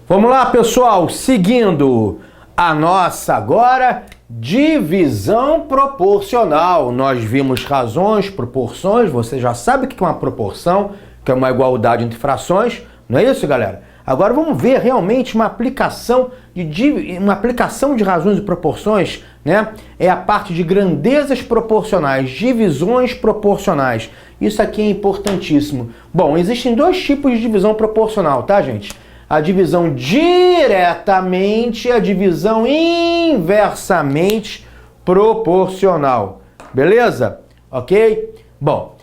Vamos lá, pessoal, seguindo a nossa agora divisão proporcional. Nós vimos razões, proporções, você já sabe o que é uma proporção, que é uma igualdade entre frações, não é isso, galera? Agora vamos ver realmente uma aplicação de razões e proporções, né? É a parte de grandezas proporcionais, divisões proporcionais. Isso aqui é importantíssimo. Bom, existem dois tipos de divisão proporcional, tá, gente? A divisão diretamente e a divisão inversamente proporcional. Beleza? Ok? Bom,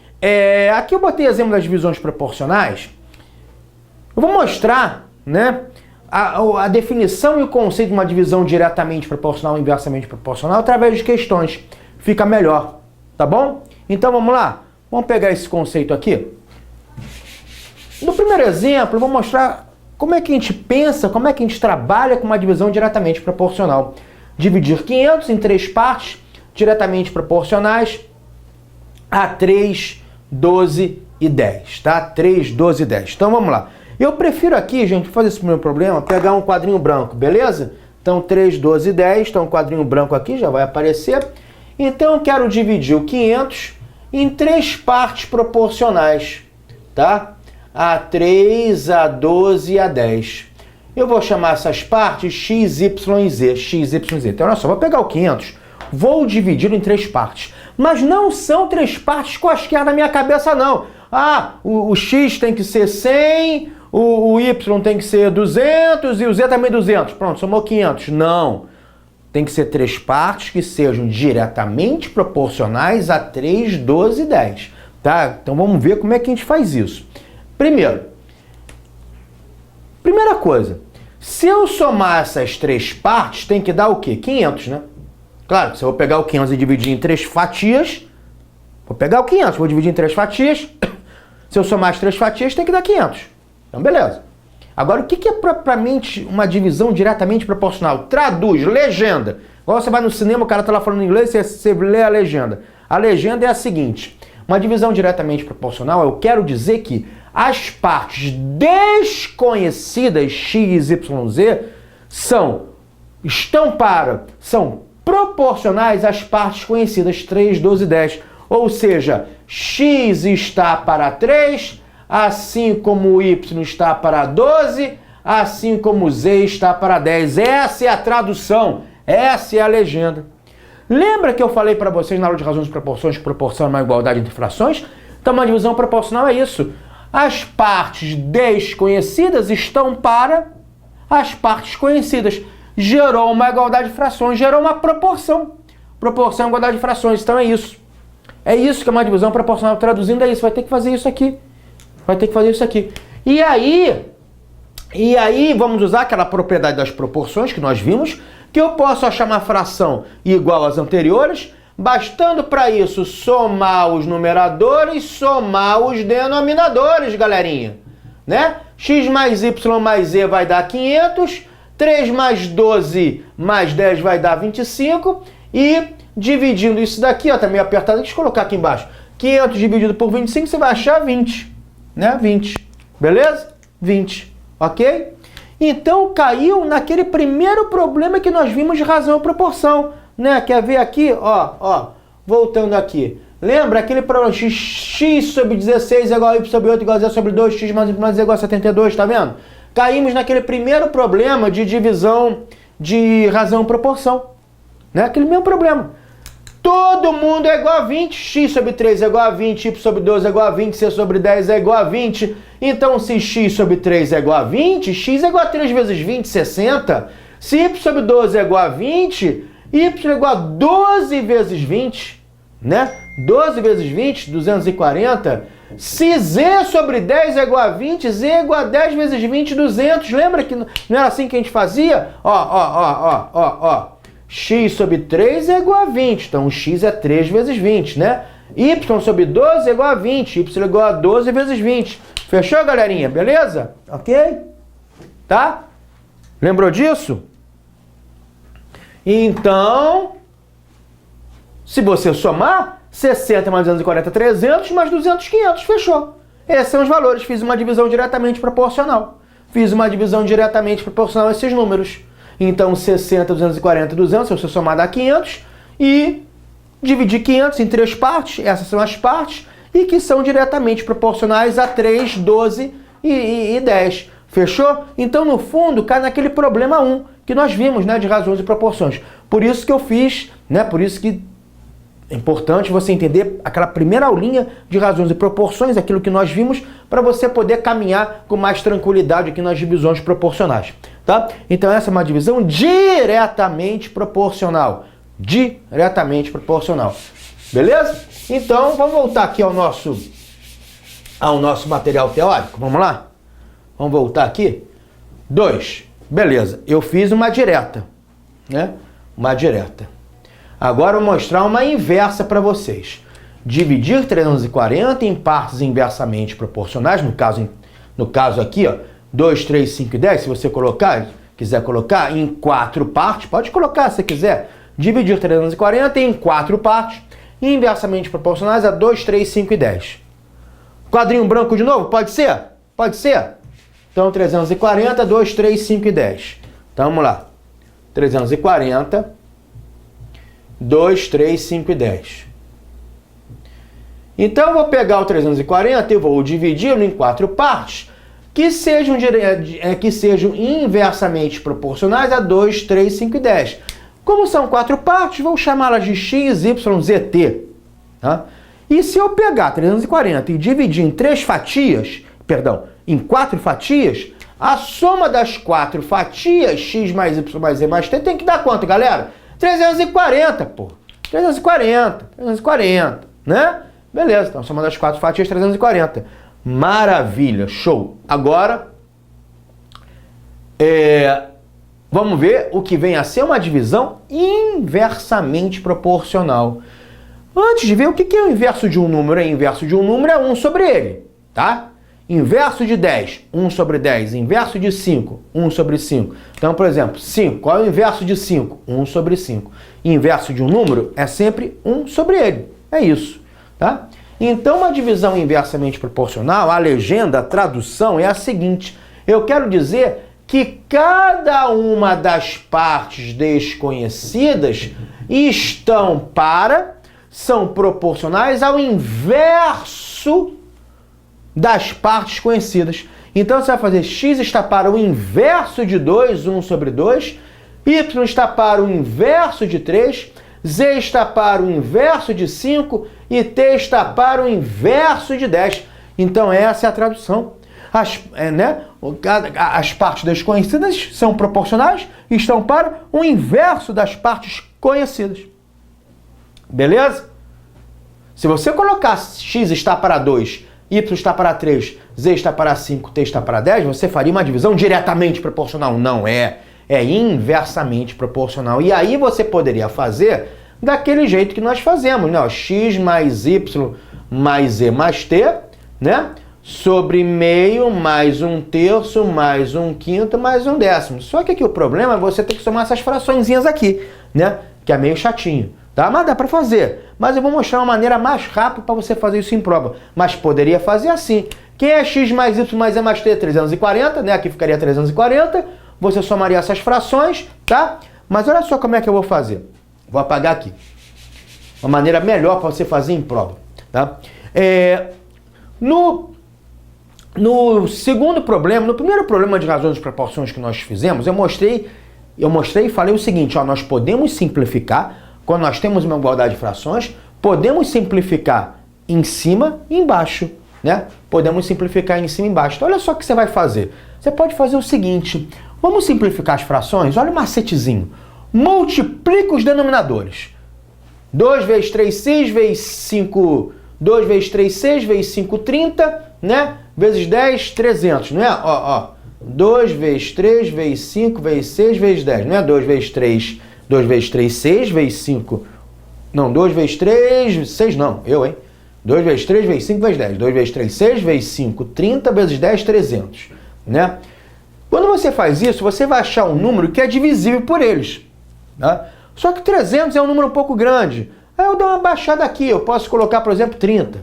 aqui eu botei exemplo das divisões proporcionais. Eu vou mostrar, né, a definição e o conceito de uma divisão diretamente proporcional e inversamente proporcional através de questões. Fica melhor, tá bom? Então vamos lá? Vamos pegar esse conceito aqui. No primeiro exemplo, eu vou mostrar como é que a gente pensa, como é que a gente trabalha com uma divisão diretamente proporcional. Dividir 500 em 3 partes diretamente proporcionais a 3, 12 e 10, tá? 3, 12 e 10. Então vamos lá. Eu prefiro aqui, gente, fazer esse primeiro problema, pegar um quadrinho branco, beleza? Então 3, 12 e 10, então um quadrinho branco aqui já vai aparecer. Então eu quero dividir o 500 em 3 partes proporcionais, tá? A 3, a 12 e a 10. Eu vou chamar essas partes x, y e z. X, y e z. Então olha só, vou pegar o 500, vou dividi-lo em 3 partes. Mas não são 3 partes quaisquer na minha cabeça, não. Ah, o x tem que ser 100, o y tem que ser 200 e o z também 200. Pronto, somou 500. Não. Tem que ser 3 partes que sejam diretamente proporcionais a 3, 12 e 10. Tá? Então vamos ver como é que a gente faz isso. Primeira coisa, se eu somar essas 3 partes, tem que dar o quê? 500, né? Claro, se eu vou pegar o 500 e dividir em 3 fatias, vou pegar o 500, vou dividir em 3 fatias, se eu somar as 3 fatias, tem que dar 500. Então, beleza. Agora, o que é propriamente uma divisão diretamente proporcional? Traduz, legenda. Igual você vai no cinema, o cara tá lá falando inglês, você lê a legenda. A legenda é a seguinte: uma divisão diretamente proporcional, eu quero dizer que as partes desconhecidas, x, y, z, são proporcionais às partes conhecidas, 3, 12 e 10. Ou seja, x está para 3, assim como o y está para 12, assim como o z está para 10. Essa é a tradução, essa é a legenda. Lembra que eu falei para vocês na aula de razões e proporções que proporção é uma igualdade entre frações? Então uma divisão proporcional é isso. As partes desconhecidas estão para as partes conhecidas. Gerou uma igualdade de frações, gerou uma proporção. Proporção é igualdade de frações, então é isso. É isso que é uma divisão proporcional. Traduzindo é isso, vai ter que fazer isso aqui. Vai ter que fazer isso aqui. E aí vamos usar aquela propriedade das proporções que nós vimos, que eu posso achar uma fração igual às anteriores, bastando para isso somar os numeradores, somar os denominadores, galerinha. Né? X mais y mais z vai dar 500, 3 mais 12 mais 10 vai dar 25, e dividindo isso daqui, ó, tá meio apertado, deixa eu colocar aqui embaixo. 500 dividido por 25, você vai achar 20. Né? 20. Beleza? 20. Ok? Então caiu naquele primeiro problema que nós vimos de razão e proporção. Né? Quer ver aqui? Ó, voltando aqui. Lembra aquele problema x sobre 16 é igual a y sobre 8 igual a z sobre 2, x mais y mais z igual a 72, tá vendo? Caímos naquele primeiro problema de divisão de razão e proporção. Né? Aquele mesmo problema. Todo mundo é igual a 20, x sobre 3 é igual a 20, y sobre 12 é igual a 20, c sobre 10 é igual a 20. Então, se x sobre 3 é igual a 20, x é igual a 3 vezes 20, 60. Se y sobre 12 é igual a 20, y é igual a 12 vezes 20, né? 12 vezes 20, 240. Se z sobre 10 é igual a 20, z é igual a 10 vezes 20, 200. Lembra que não era assim que a gente fazia? Ó. X sobre 3 é igual a 20, então x é 3 vezes 20, né? Y sobre 12 é igual a 20, y é igual a 12 vezes 20. Fechou, galerinha? Beleza? Ok? Tá? Lembrou disso? Então, se você somar, 60 mais 240, 300, mais 200, 500. Fechou. Esses são os valores. Fiz uma divisão diretamente proporcional. fiz uma divisão diretamente proporcional a esses números. Então 60, 240, 200, se você somar dá 500 e dividir 500 em 3 partes, essas são as partes, e que são diretamente proporcionais a 3, 12 e 10. Fechou? Então, no fundo, cai naquele problema 1 que nós vimos, né, de razões e proporções. Por isso que eu fiz, né, por isso que é importante você entender aquela primeira aulinha de razões e proporções, aquilo que nós vimos, para você poder caminhar com mais tranquilidade aqui nas divisões proporcionais, tá? Então essa é uma divisão diretamente proporcional. Diretamente proporcional. Beleza? Então vamos voltar aqui ao nosso material teórico. Vamos lá? Vamos voltar aqui. 2. Beleza. Eu fiz uma direta, né? Uma direta. Agora eu vou mostrar uma inversa para vocês. Dividir 340 em partes inversamente proporcionais, no caso aqui, ó, 2, 3, 5 e 10, se você quiser colocar em 4 partes, pode colocar se quiser. Dividir 340 em 4 partes inversamente proporcionais a 2, 3, 5 e 10. Quadrinho branco de novo? Pode ser? Pode ser? Então 340, 2, 3, 5 e 10. Então vamos lá. 340... 2, 3, 5 e 10. Então eu vou pegar o 340 e vou dividi-lo em 4 partes que sejam inversamente proporcionais a 2, 3, 5 e 10. Como são 4 partes, vou chamá-las de x, y, z, t. Tá? E se eu pegar 340 e dividir em 4 fatias, a soma das 4 fatias, x mais y mais z mais t, tem que dar quanto, galera? 340, pô. 340, né? Beleza, então soma das 4 fatias, 340. Maravilha, show. Agora, vamos ver o que vem a ser uma divisão inversamente proporcional. Antes de ver o que é o inverso de um número, o inverso de um número é 1 sobre ele, tá? Inverso de 10, 1 sobre 10. Inverso de 5, 1 sobre 5. Então, por exemplo, 5. Qual é o inverso de 5? 1 sobre 5. Inverso de um número é sempre 1 sobre ele. É isso, tá? Então, uma divisão inversamente proporcional, a legenda, a tradução é a seguinte. Eu quero dizer que cada uma das partes desconhecidas são proporcionais ao inverso das partes conhecidas. Então você vai fazer x está para o inverso de 2, 1 sobre 2, y está para o inverso de 3, z está para o inverso de 5 e t está para o inverso de 10. Então essa é a tradução. As partes desconhecidas são proporcionais e estão para o inverso das partes conhecidas. Beleza? Se você colocar x está para 2, y está para 3, z está para 5, t está para 10, você faria uma divisão diretamente proporcional. Não é. É inversamente proporcional. E aí você poderia fazer daquele jeito que nós fazemos, né? X mais y mais z mais t, né? Sobre meio mais 1/3 mais 1/5 mais 1/10. Só que aqui o problema é você ter que somar essas fraçõezinhas aqui, né? Que é meio chatinho. Tá? Mas dá para fazer. Mas eu vou mostrar uma maneira mais rápida para você fazer isso em prova. Mas poderia fazer assim. Quem é x mais y mais z mais t? 340, né? Aqui ficaria 340. Você somaria essas frações, tá? Mas olha só como é que eu vou fazer. Vou apagar aqui. Uma maneira melhor para você fazer em prova, tá? No segundo problema, no primeiro problema de razões e proporções que nós fizemos, eu mostrei e falei o seguinte, ó, nós podemos simplificar. Quando nós temos uma igualdade de frações, podemos simplificar em cima e embaixo, né? Podemos simplificar em cima e embaixo. Então, olha só o que você vai fazer. Você pode fazer o seguinte, vamos simplificar as frações? Olha o macetezinho. Multiplica os denominadores. 2 vezes 3, 6, vezes 5, 2 vezes 3, 6, vezes 5, 30, né? Vezes 10, 300, não é? Ó. 2 vezes 3, vezes 5, vezes 6, vezes 10, não é? 2 vezes 3... 2 vezes 3, 6, vezes 5... Não, 2 vezes 3, 6 não, 2 vezes 3, vezes 5, vezes 10. 2 vezes 3, 6, vezes 5, 30, vezes 10, 300. Né? Quando você faz isso, você vai achar um número que é divisível por eles. Tá? Só que 300 é um número um pouco grande. Aí eu dou uma baixada aqui, eu posso colocar, por exemplo, 30.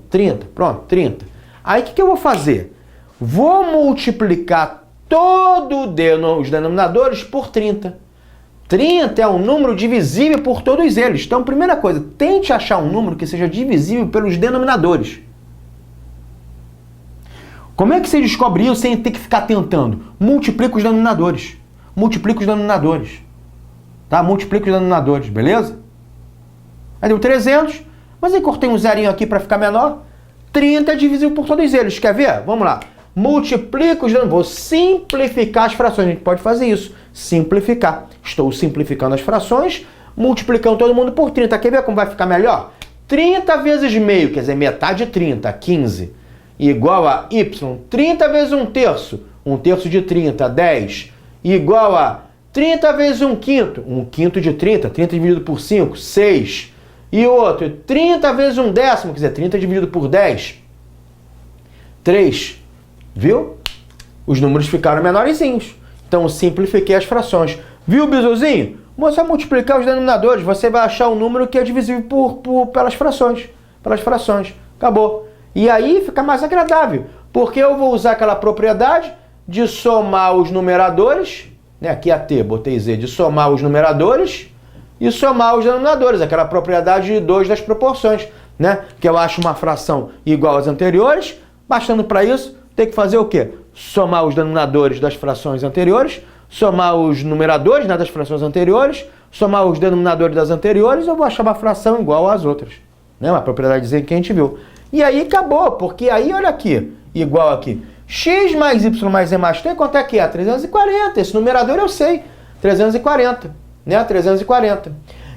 30, pronto, 30. Aí o que eu vou fazer? Vou multiplicar todos os denominadores por 30. 30 é um número divisível por todos eles. Então, primeira coisa, tente achar um número que seja divisível pelos denominadores. Como é que você descobre isso sem ter que ficar tentando? Multiplica os denominadores. Multiplica os denominadores. Tá? Multiplica os denominadores, beleza? Aí deu 300, mas aí cortei um zerinho aqui para ficar menor. 30 é divisível por todos eles. Quer ver? Vamos lá. Multiplica os denominadores. Vou simplificar as frações. A gente pode fazer isso. Simplificar. Estou simplificando as frações, multiplicando todo mundo por 30. Quer ver como vai ficar melhor? 30 vezes meio, quer dizer, metade de 30, 15, igual a y. 30 vezes 1/3, 1/3 de 30, 10, igual a 30 vezes 1/5, 1/5 de 30, 30 dividido por 5, 6. E o outro, 30 vezes 1/10, quer dizer, 30 dividido por 10, 3. Viu? Os números ficaram menorzinhos. Então, eu simplifiquei as frações. Viu, Bizuzinho? Você vai multiplicar os denominadores, você vai achar um número que é divisível pelas frações. Pelas frações. Acabou. E aí fica mais agradável, porque eu vou usar aquela propriedade de somar os numeradores, né? Aqui a T, botei Z, de somar os numeradores e somar os denominadores, aquela propriedade de 2 das proporções, né? Que eu acho uma fração igual às anteriores, bastando para isso, tem que fazer o quê? Somar os denominadores das frações anteriores, somar os numeradores, né, das frações anteriores, somar os denominadores das anteriores, eu vou achar uma fração igual às outras. Né? Uma propriedadezinha que a gente viu. E aí acabou, porque aí, olha aqui, igual aqui. X mais y mais z mais t, quanto é que é? 340. Esse numerador eu sei. 340. Né? 340.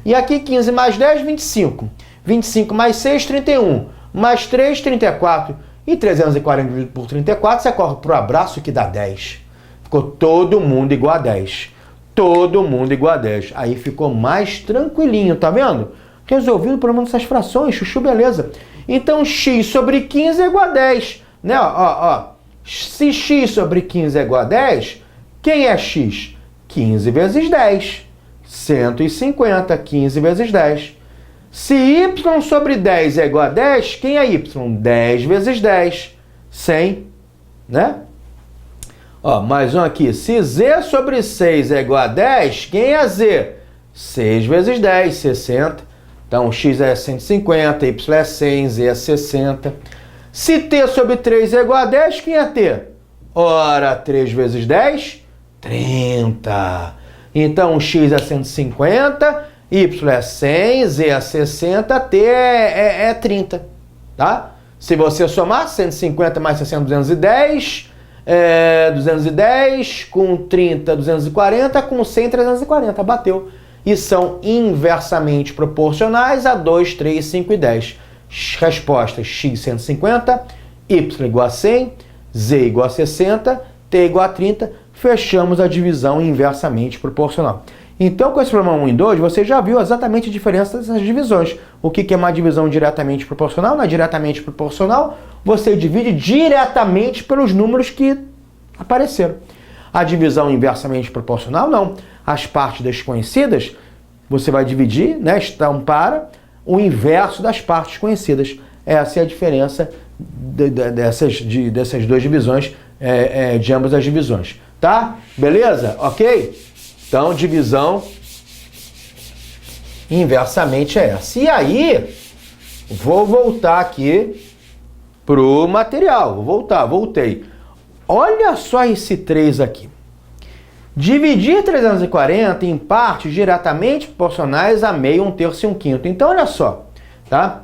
E aqui 15 mais 10, 25. 25 mais 6, 31. Mais 3, 34. E 340 dividido por 34, você corre pro abraço que dá 10. Ficou todo mundo igual a 10. Todo mundo igual a 10. Aí ficou mais tranquilinho, tá vendo? Resolvi o problema dessas frações, chuchu, beleza. Então, x sobre 15 é igual a 10. Né? Ó. Se x sobre 15 é igual a 10, quem é x? 15 vezes 10. 150. 15 vezes 10. Se y sobre 10 é igual a 10, quem é y? 10 vezes 10. 100. Né? Ó, mais um aqui. Se z sobre 6 é igual a 10, quem é z? 6 vezes 10, 60. Então, x é 150, y é 100, z é 60. Se t sobre 3 é igual a 10, quem é t? Ora, 3 vezes 10, 30. Então, x é 150, y é 100, z é 60, t é 30. Tá? Se você somar 150 mais 60, 210... 210, com 30, 240, com 100, 340. Bateu. E são inversamente proporcionais a 2, 3, 5 e 10. Resposta: x 150, y igual a 100, z igual a 60, t igual a 30. Fechamos a divisão inversamente proporcional. Então, com esse problema 1 e 2, você já viu exatamente a diferença dessas divisões. O que é uma divisão diretamente proporcional? Na diretamente proporcional, você divide diretamente pelos números que apareceram. A divisão inversamente proporcional, não. As partes desconhecidas, você vai dividir, né, para o inverso das partes conhecidas. Essa é a diferença dessas duas divisões, de ambas as divisões. Tá? Beleza? Ok? Então, divisão inversamente é essa. E aí, vou voltar aqui pro material. Voltei. Olha só esse 3 aqui. Dividir 340 em partes diretamente proporcionais a meio, 1/3 e 1/5. Então, olha só, tá?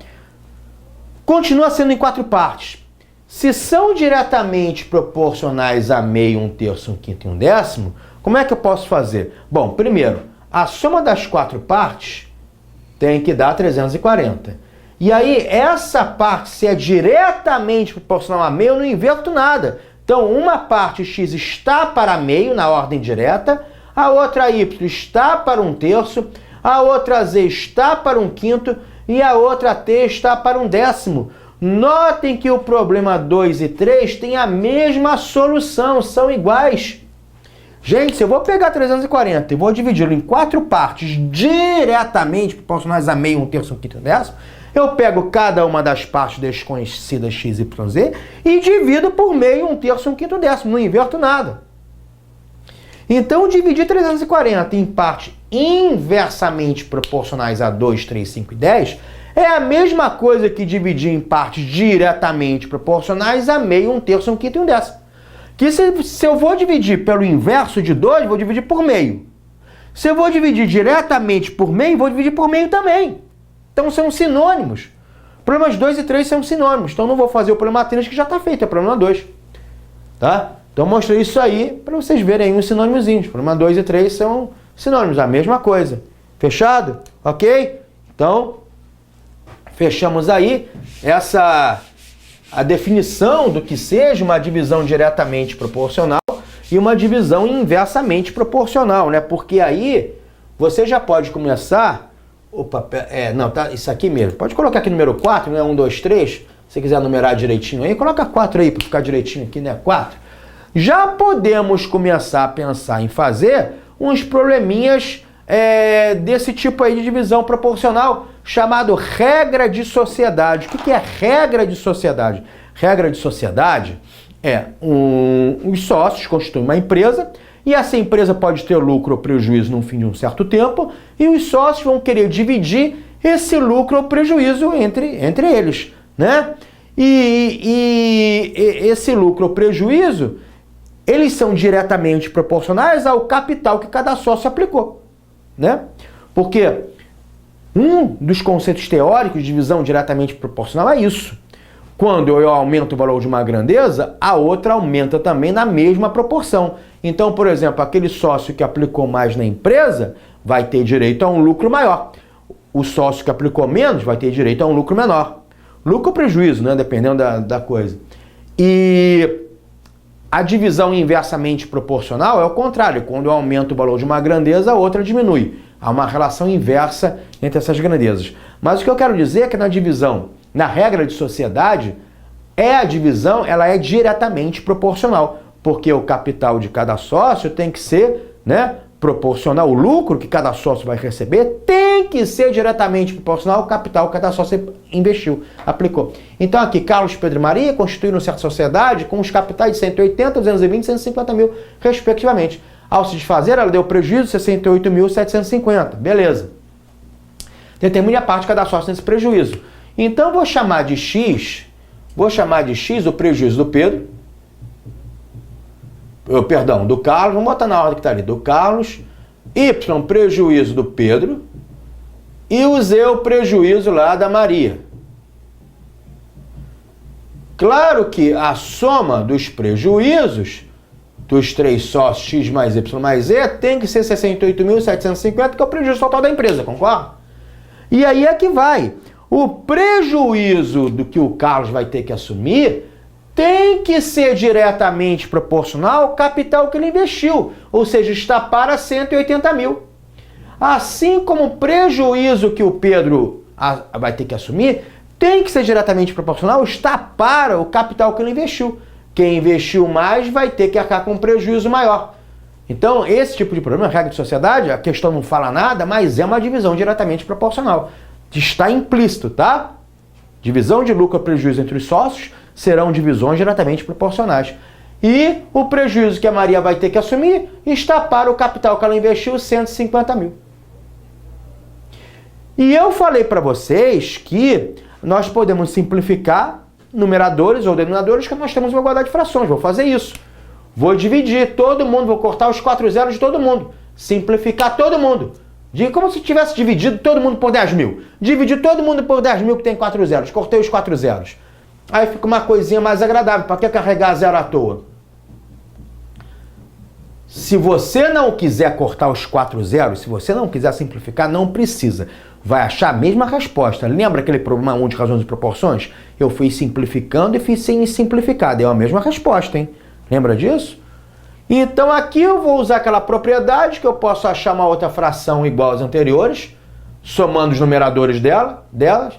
Continua sendo em 4 partes. Se são diretamente proporcionais a meio, 1/3, 1/5 e 1/10, como é que eu posso fazer? Bom, primeiro, a soma das 4 partes tem que dar 340. E aí, essa parte, se é diretamente proporcional a meio, eu não inverto nada. Então, uma parte x está para meio, na ordem direta, a outra y está para 1/3, a outra z está para 1/5 e a outra t está para 1/10. Notem que o problema 2 e 3 têm a mesma solução, são iguais. Gente, se eu vou pegar 340 e vou dividi-lo em 4 partes diretamente proporcionais a meio, 1/3, 1/5 e 1/10, eu pego cada uma das partes desconhecidas x, y, z e divido por meio, 1/3, 1/5 e 1/10. Não inverto nada. Então, dividir 340 em partes inversamente proporcionais a 2, 3, 5 e 10 é a mesma coisa que dividir em partes diretamente proporcionais a meio, 1/3, 1/5 e 1/10. Que se eu vou dividir pelo inverso de 2, vou dividir por meio. Se eu vou dividir diretamente por meio, vou dividir por meio também. Então são sinônimos. Problemas 2 e 3 são sinônimos. Então não vou fazer o problema 3 que já está feito, é problema 2. Tá? Então mostrei isso aí para vocês verem aí uns sinônimozinhos. Problema 2 e 3 são sinônimos, a mesma coisa. Fechado? Ok? Então, fechamos aí a definição do que seja uma divisão diretamente proporcional e uma divisão inversamente proporcional, né? Porque aí você já pode começar... Opa, não, tá, isso aqui mesmo. Pode colocar aqui número 4, né? 1, 2, 3. Se quiser numerar direitinho aí, coloca 4 aí para ficar direitinho aqui, né? 4. Já podemos começar a pensar em fazer uns probleminhas desse tipo aí de divisão proporcional, chamado regra de sociedade. O que é regra de sociedade? Regra de sociedade é os sócios constituem uma empresa e essa empresa pode ter lucro ou prejuízo no fim de um certo tempo e os sócios vão querer dividir esse lucro ou prejuízo entre eles, né? E esse lucro ou prejuízo, eles são diretamente proporcionais ao capital que cada sócio aplicou, né? Porque um dos conceitos teóricos de divisão diretamente proporcional é isso. Quando eu aumento o valor de uma grandeza, a outra aumenta também na mesma proporção. Então, por exemplo, aquele sócio que aplicou mais na empresa vai ter direito a um lucro maior. O sócio que aplicou menos vai ter direito a um lucro menor. Lucro ou prejuízo, né? Dependendo da coisa. E a divisão inversamente proporcional é o contrário. Quando eu aumento o valor de uma grandeza, a outra diminui. Há uma relação inversa entre essas grandezas. Mas o que eu quero dizer é que na divisão, na regra de sociedade, a divisão ela é diretamente proporcional. Porque o capital de cada sócio tem que ser, né, proporcional. O lucro que cada sócio vai receber tem que ser diretamente proporcional ao capital que cada sócio investiu, aplicou. Então aqui, Carlos, Pedro e Maria constituíram certa sociedade com os capitais de 180, 220 e 150 mil, respectivamente. Ao se desfazer, ela deu prejuízo de 68.750. Beleza. Determine a parte de cada sócio nesse prejuízo. Então vou chamar de X o prejuízo do Pedro, do Carlos, vamos botar na ordem que está ali, do Carlos, Y, prejuízo do Pedro, e o Z, o prejuízo lá da Maria. Claro que a soma dos prejuízos dos três sócios, X mais Y mais Z, tem que ser 68.750, que é o prejuízo total da empresa, concorda? E aí é que vai. O prejuízo do que o Carlos vai ter que assumir tem que ser diretamente proporcional ao capital que ele investiu, ou seja, está para 180 mil. Assim como o prejuízo que o Pedro vai ter que assumir tem que ser diretamente proporcional, está para o capital que ele investiu. Quem investiu mais vai ter que arcar com um prejuízo maior. Então, esse tipo de problema, regra de sociedade, a questão não fala nada, mas é uma divisão diretamente proporcional. Está implícito, tá? Divisão de lucro ou prejuízo entre os sócios serão divisões diretamente proporcionais. E o prejuízo que a Maria vai ter que assumir está para o capital que ela investiu, 150 mil. E eu falei para vocês que nós podemos simplificar numeradores ou denominadores, que nós temos uma igualdade de frações. Vou fazer isso. Vou dividir todo mundo, vou cortar os 4 zeros de todo mundo. Simplificar todo mundo. Como se tivesse dividido todo mundo por 10 mil. Dividir todo mundo por 10 mil que tem 4 zeros. Cortei os 4 zeros. Aí fica uma coisinha mais agradável. Para que carregar zero à toa? Se você não quiser cortar os 4 zeros, se você não quiser simplificar, não precisa. Vai achar a mesma resposta. Lembra aquele problema 1 de razões e proporções? Eu fui simplificando e fiz sem simplificar. Deu a mesma resposta, hein? Lembra disso? Então aqui eu vou usar aquela propriedade que eu posso achar uma outra fração igual às anteriores, somando os numeradores delas,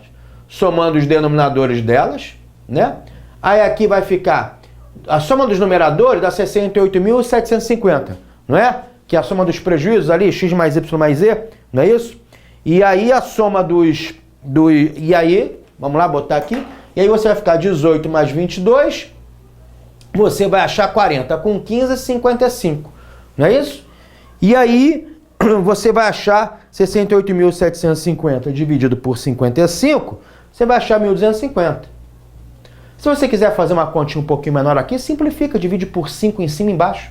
somando os denominadores delas, né? Aí aqui vai ficar a soma dos numeradores dá 68.750, não é? Que é a soma dos prejuízos ali, x mais y mais z, não é isso? E aí a soma e aí, vamos lá botar aqui, e aí você vai ficar 18 mais 22, você vai achar 40 com 15, 55. Não é isso? E aí, você vai achar 68.750 dividido por 55, você vai achar 1.250. Se você quiser fazer uma continha um pouquinho menor aqui, simplifica, divide por 5 em cima e embaixo.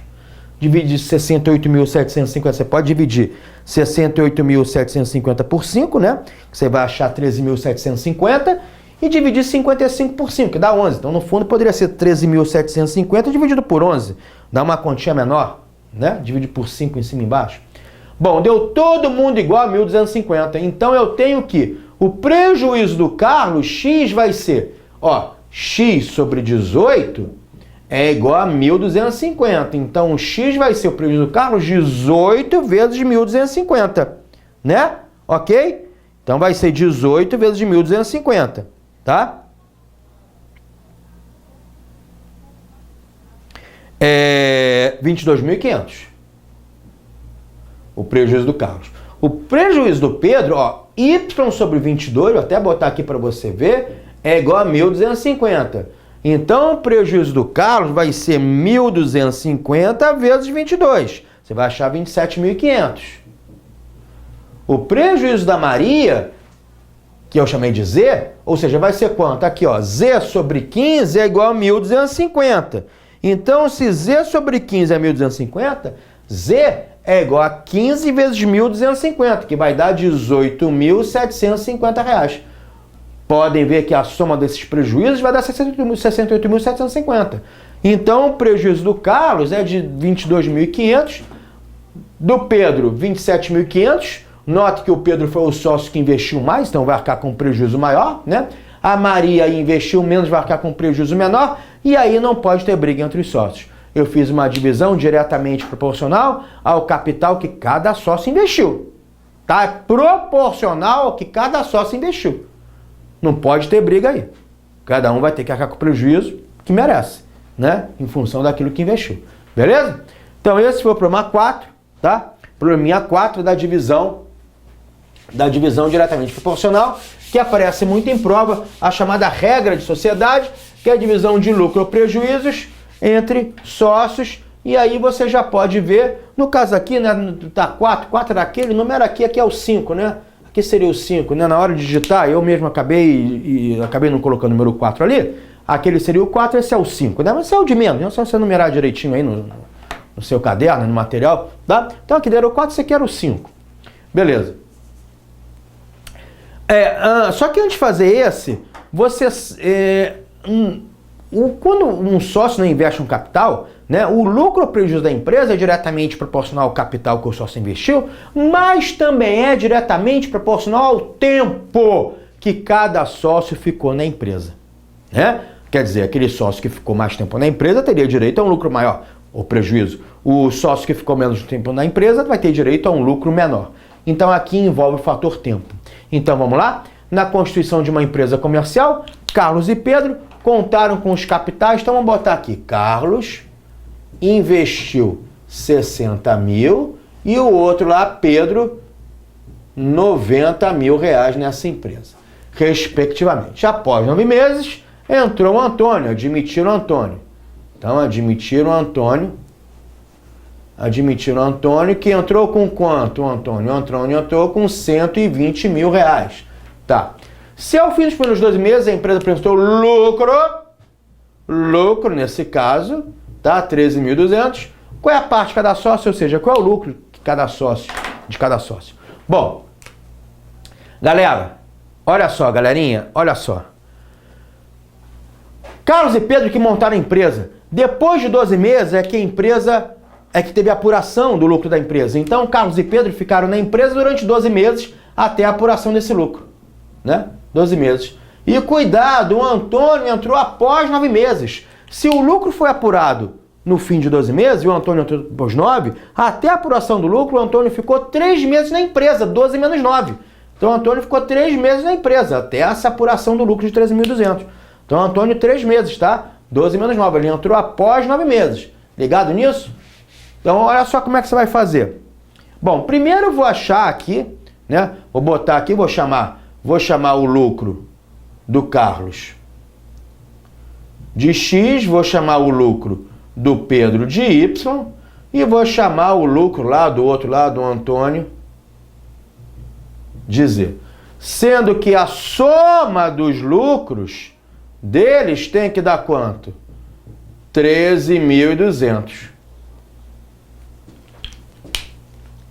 Divide 68.750, você pode dividir 68.750 por 5, né? Você vai achar 13.750 e dividir 55 por 5, que dá 11. Então, no fundo, poderia ser 13.750 dividido por 11. Dá uma continha menor, né? Divide por 5 em cima e embaixo. Bom, deu todo mundo igual a 1.250. Então, eu tenho que o prejuízo do Carlos, X vai ser, ó, X sobre 18 é igual a 1.250. Então, o X vai ser o prejuízo do Carlos 18 vezes 1.250, né? Ok? Então, vai ser 18 vezes 1.250, tá? 22.500. O prejuízo do Carlos. O prejuízo do Pedro, ó, Y sobre 22, vou até botar aqui para você ver, é igual a 1.250. Então, o prejuízo do Carlos vai ser 1.250 vezes 22. Você vai achar 27.500. O prejuízo da Maria, que eu chamei de Z, ou seja, vai ser quanto? Aqui, ó, Z sobre 15 é igual a 1.250. Então, se Z sobre 15 é 1.250, Z é igual a 15 vezes 1.250, que vai dar R$18.750. Podem ver que a soma desses prejuízos vai dar 68.750. Então, o prejuízo do Carlos é de 22.500, do Pedro, 27.500. Note que o Pedro foi o sócio que investiu mais, então vai arcar com um prejuízo maior, né? A Maria investiu menos, vai arcar com um prejuízo menor, e aí não pode ter briga entre os sócios. Eu fiz uma divisão diretamente proporcional ao capital que cada sócio investiu. Tá? É proporcional ao que cada sócio investiu. Não pode ter briga aí. Cada um vai ter que arcar com o prejuízo que merece, né? Em função daquilo que investiu. Beleza? Então esse foi o problema 4, tá? Probleminha 4 da divisão diretamente proporcional, que aparece muito em prova, a chamada regra de sociedade, que é a divisão de lucro ou prejuízos entre sócios. E aí você já pode ver, no caso aqui, né, tá 4 era aquele, o número aqui é o 5, né? Aqui seria o 5, né? Na hora de digitar, eu mesmo acabei não colocando o número 4 ali, aquele seria o 4, esse é o 5, né? Mas esse é o de menos, é só você numerar direitinho aí no seu caderno, no material, tá? Então aqui era o 4, esse aqui era o 5. Beleza. Só que antes de fazer esse, quando um sócio não investe um capital, né, o lucro ou prejuízo da empresa é diretamente proporcional ao capital que o sócio investiu, mas também é diretamente proporcional ao tempo que cada sócio ficou na empresa, né? Quer dizer, aquele sócio que ficou mais tempo na empresa teria direito a um lucro maior, ou prejuízo. O sócio que ficou menos tempo na empresa vai ter direito a um lucro menor. Então aqui envolve o fator tempo. Então vamos lá? Na constituição de uma empresa comercial, Carlos e Pedro contaram com os capitais. Então vamos botar aqui, Carlos investiu 60 mil e o outro lá, Pedro, 90 mil reais nessa empresa, respectivamente. Após 9 meses, entrou o Antônio, admitiram o Antônio. Então admitiram o Antônio, que entrou com quanto, o Antônio? O Antônio entrou com 120 mil reais. Tá. Se ao fim dos primeiros 12 meses a empresa apresentou lucro nesse caso, tá? 13.200. Qual é a parte de cada sócio? Ou seja, qual é o lucro de cada sócio? Bom, galera, olha só, galerinha, olha só. Carlos e Pedro que montaram a empresa. Depois de 12 meses é que teve a apuração do lucro da empresa. Então, Carlos e Pedro ficaram na empresa durante 12 meses até a apuração desse lucro, né? 12 meses. E cuidado, o Antônio entrou após 9 meses. Se o lucro foi apurado no fim de 12 meses e o Antônio entrou após 9, até a apuração do lucro, o Antônio ficou 3 meses na empresa, 12 menos 9. Então, o Antônio ficou 3 meses na empresa, até essa apuração do lucro de 13.200. Então, o Antônio 3 meses, tá? 12 menos 9, ele entrou após 9 meses. Ligado nisso? Então, olha só como é que você vai fazer. Bom, primeiro eu vou achar aqui, né? Vou botar aqui, vou chamar o lucro do Carlos de X, vou chamar o lucro do Pedro de Y e vou chamar o lucro lá do outro lado, do Antônio, de Z. Sendo que a soma dos lucros deles tem que dar quanto? 13.200.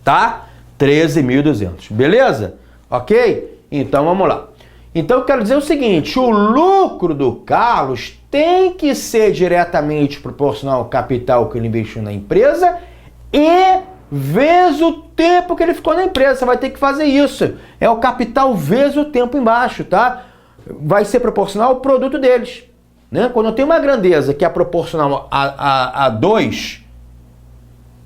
Tá? 13.200. Beleza? Ok? Então vamos lá. Então eu quero dizer o seguinte, o lucro do Carlos tem que ser diretamente proporcional ao capital que ele investiu na empresa e vezes o tempo que ele ficou na empresa. Você vai ter que fazer isso. É o capital vezes o tempo embaixo, tá? Vai ser proporcional ao produto deles. Né? Quando eu tenho uma grandeza que é proporcional a dois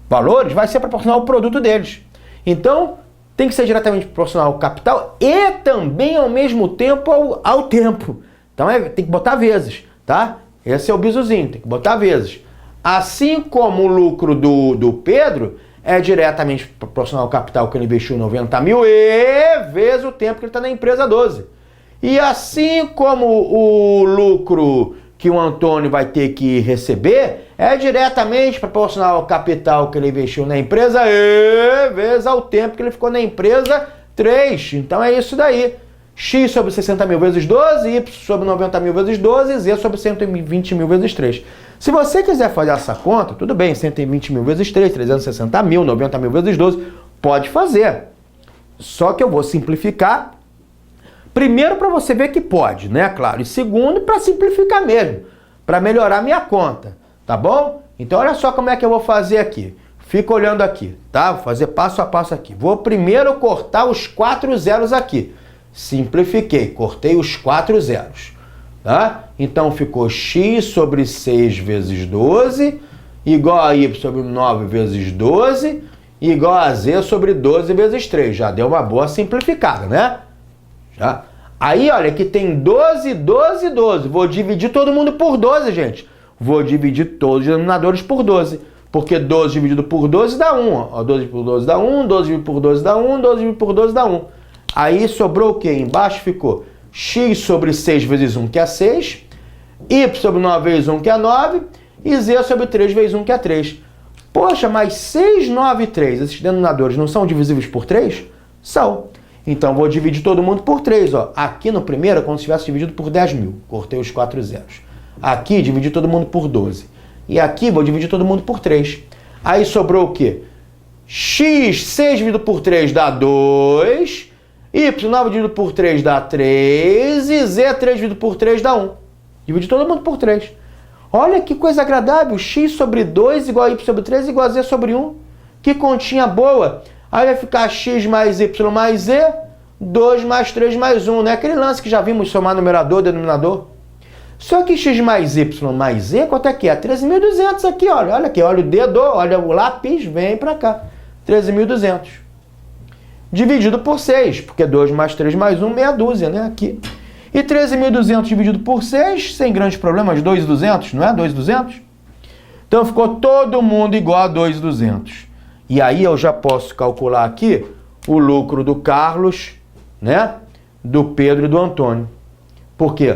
valores, vai ser proporcional ao produto deles. Então, tem que ser diretamente proporcional ao capital e também, ao mesmo tempo, ao tempo. Então, tem que botar vezes, tá? Esse é o bizuzinho, tem que botar vezes. Assim como o lucro do Pedro é diretamente proporcional ao capital que ele investiu 90 mil e vezes o tempo que ele está na empresa 12. E assim como o lucro que o Antônio vai ter que receber é diretamente proporcional ao capital que ele investiu na empresa e vezes ao tempo que ele ficou na empresa 3. Então é isso daí. X sobre 60 mil vezes 12, Y sobre 90 mil vezes 12, Z sobre 120 mil vezes 3. Se você quiser fazer essa conta, tudo bem, 120 mil vezes 3, 360 mil, 90 mil vezes 12, pode fazer. Só que eu vou simplificar. Primeiro, para você ver que pode, né? Claro. E segundo, para simplificar mesmo, para melhorar minha conta, tá bom? Então, olha só como é que eu vou fazer aqui. Fica olhando aqui, tá? Vou fazer passo a passo aqui. Vou primeiro cortar os 4 zeros aqui. Simplifiquei, cortei os 4 zeros, tá? Então, ficou x sobre 6 vezes 12, igual a y sobre 9 vezes 12, igual a z sobre 12 vezes 3. Já deu uma boa simplificada, né? Já. Aí, olha, aqui tem 12, 12, 12. Vou dividir todo mundo por 12, gente. Vou dividir todos os denominadores por 12. Porque 12 dividido por 12 dá 1. Ó, 12 por 12 dá 1, 12 dividido por 12 dá 1, 12 dividido por 12 dá 1. Aí sobrou o quê? Embaixo ficou x sobre 6 vezes 1, que é 6. Y sobre 9 vezes 1, que é 9. E z sobre 3 vezes 1, que é 3. Poxa, mas 6, 9 e 3, esses denominadores não são divisíveis por 3? São. Então, vou dividir todo mundo por 3, ó. Aqui no primeiro é como se tivesse dividido por 10 mil. Cortei os 4 zeros. Aqui, dividi todo mundo por 12. E aqui, vou dividir todo mundo por 3. Aí, sobrou o quê? X, 6 dividido por 3 dá 2. Y, 9 dividido por 3 dá 3. E Z, 3 dividido por 3 dá 1. Dividi todo mundo por 3. Olha que coisa agradável. X sobre 2 igual a Y sobre 3 igual a Z sobre 1. Que continha boa. Aí vai ficar x mais y mais z, 2 mais 3 mais 1, né? Aquele lance que já vimos somar numerador, denominador. Só que x mais y mais z, quanto é que é? 13.200 aqui, olha. Olha aqui, olha o dedo, olha o lápis, vem pra cá. 13.200. Dividido por 6, porque 2 mais 3 mais 1, meia dúzia, né? Aqui. E 13.200 dividido por 6, sem grandes problemas, 2.200, não é? 2.200? Então ficou todo mundo igual a 2.200. E aí eu já posso calcular aqui o lucro do Carlos, né? Do Pedro e do Antônio. Por quê?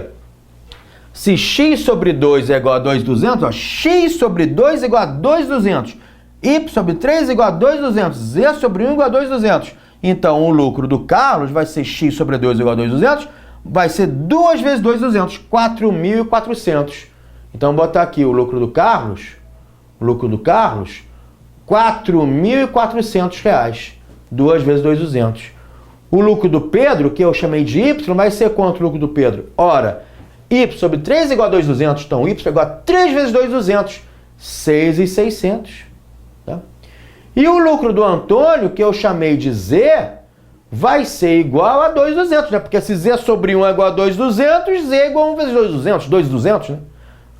Se x sobre 2 é igual a 2.200, ó, x sobre 2 é igual a 2.200. Y sobre 3 é igual a 2.200. Z sobre 1 é igual a 2.200. Então, o lucro do Carlos vai ser x sobre 2 igual a 2.200. Vai ser 2 vezes 2.200. 4.400. Então, vou botar aqui o lucro do Carlos. O lucro do Carlos... R$4.400, 2 vezes 2.200. O lucro do Pedro, que eu chamei de Y, vai ser quanto o lucro do Pedro? Ora, Y sobre 3 é igual a 2.200, então Y é igual a 3 vezes 2.200, 6.600. Tá? E o lucro do Antônio, que eu chamei de Z, vai ser igual a 2.200, né? Porque se Z sobre 1 é igual a 2.200, Z é igual a 1 vezes 2.200, 2.200, né?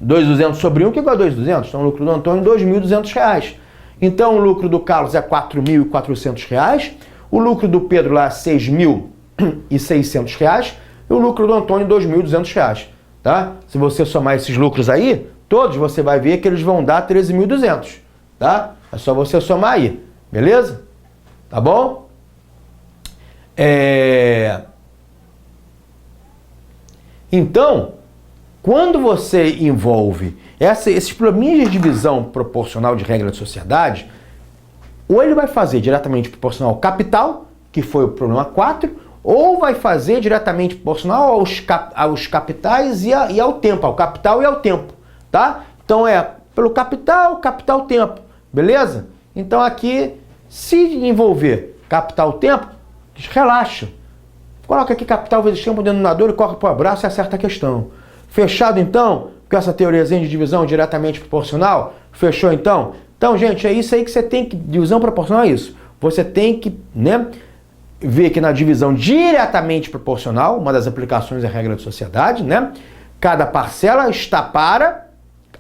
2.200 sobre 1 que é igual a 2.200, então o lucro do Antônio é R$2.200. Então, o lucro do Carlos é R$4.400, o lucro do Pedro lá é R$6.600 e o lucro do Antônio R$2.200, tá? Se você somar esses lucros aí, todos, você vai ver que eles vão dar 13.200, tá? É só você somar aí, beleza? Tá bom? Então, quando você envolve esses probleminhas de divisão proporcional de regra de sociedade, ou ele vai fazer diretamente proporcional ao capital, que foi o problema 4, ou vai fazer diretamente proporcional aos capitais e ao tempo, ao capital e ao tempo, tá? Então pelo capital, tempo, beleza? Então aqui, se envolver capital, tempo, relaxa. Coloca aqui capital vezes tempo no denominador e corre para o abraço e acerta a questão. Fechado então? Com essa teoriazinha de divisão diretamente proporcional? Fechou então? Então, gente, é isso aí que você tem que... Divisão proporcional é isso. Você tem que, né, ver que na divisão diretamente proporcional, uma das aplicações da regra de sociedade, né? Cada parcela está para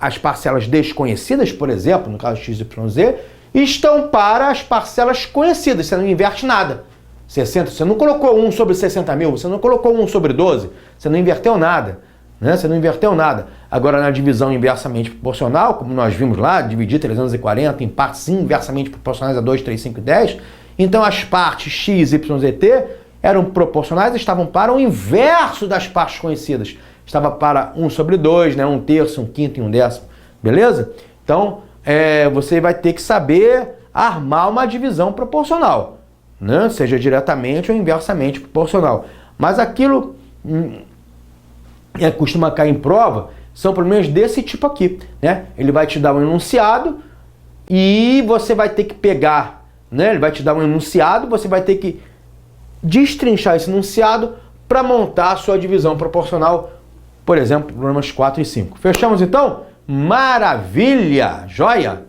as parcelas desconhecidas, por exemplo, no caso x, y, z, estão para as parcelas conhecidas. Você não inverte nada. 60, você não colocou 1 sobre 60 mil, você não colocou 1 sobre 12, você não inverteu nada. Né? Você não inverteu nada. Agora, na divisão inversamente proporcional, como nós vimos lá, dividir 340 em partes inversamente proporcionais a 2, 3, 5 e 10, então as partes x, y, z, t eram proporcionais, estavam para o inverso das partes conhecidas. Estava para 1 sobre 2, né? 1/3, 1/5 e 1/10. Beleza? Então, você vai ter que saber armar uma divisão proporcional, né? Seja diretamente ou inversamente proporcional. Mas aquilo costuma cair em prova, são problemas desse tipo aqui, né? Ele vai te dar um enunciado e você vai ter que pegar, né? Ele vai te dar um enunciado, você vai ter que destrinchar esse enunciado para montar a sua divisão proporcional, por exemplo, problemas 4 e 5. Fechamos então? Maravilha! Joia!